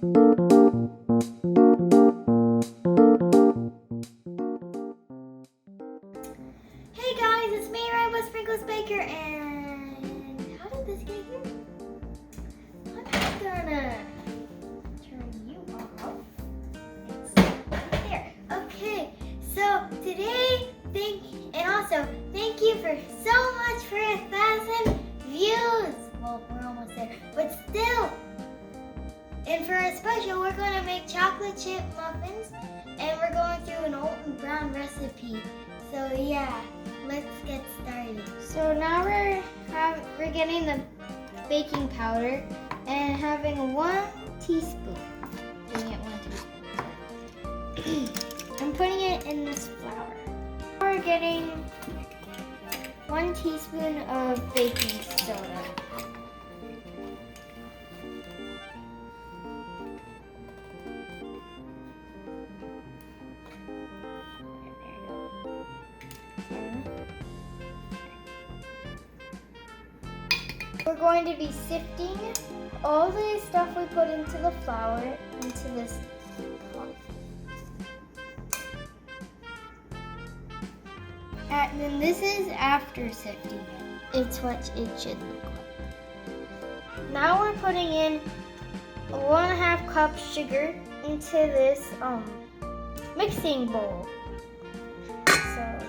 Hey guys, it's me, Rainbow Sprinkles Baker, and how did this get here? I'm just gonna turn you off. It's right there. Okay, so today, thank you for so much for 1,000 views. Well, we're almost there, but still. And for a special, we're gonna make chocolate chip muffins, and we're going through an Alton Brown recipe. So yeah, let's get started. So now we're getting the baking powder and having 1 teaspoon. Doing it 1 teaspoon. I'm putting it in this flour. We're getting 1 teaspoon of baking soda. We're going to be sifting all the stuff we put into the flour into this pot. And then this is after sifting. It's what it should look like. Now we're putting in 1/2 cup sugar into this mixing bowl. So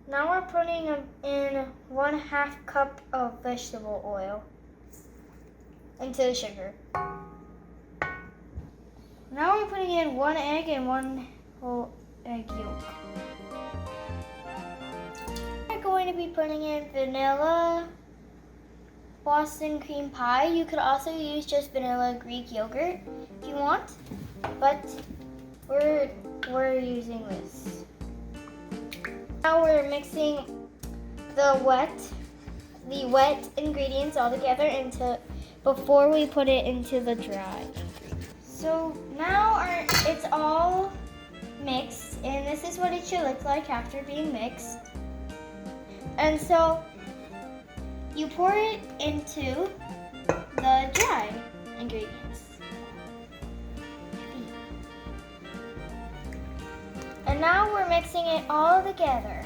now we're putting in 1/2 cup of vegetable oil into the sugar. Now we're putting in 1 egg and 1 whole egg yolk. We're going to be putting in vanilla Boston cream pie. You could also use just vanilla Greek yogurt if you want, but we're using this. Now we're mixing the wet ingredients all together before we put it into the dry. So now it's all mixed, and this is what it should look like after being mixed. And so you pour it into the dry ingredients. And now we're mixing it all together.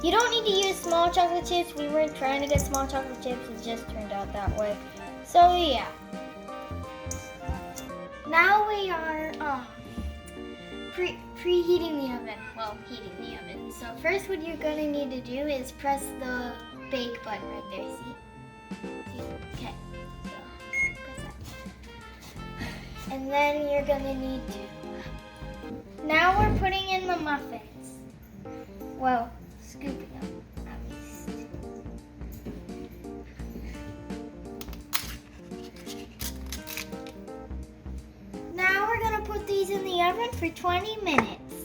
You don't need to use small chocolate chips. We weren't trying to get small chocolate chips. It just turned out that way. So yeah. Now we are preheating the oven. Well, heating the oven. So first what you're going to need to do is press the bake button right there. See? Okay. And then you're gonna need to. Now we're putting in the muffins. Well, scooping them at least. Now we're gonna put these in the oven for 20 minutes.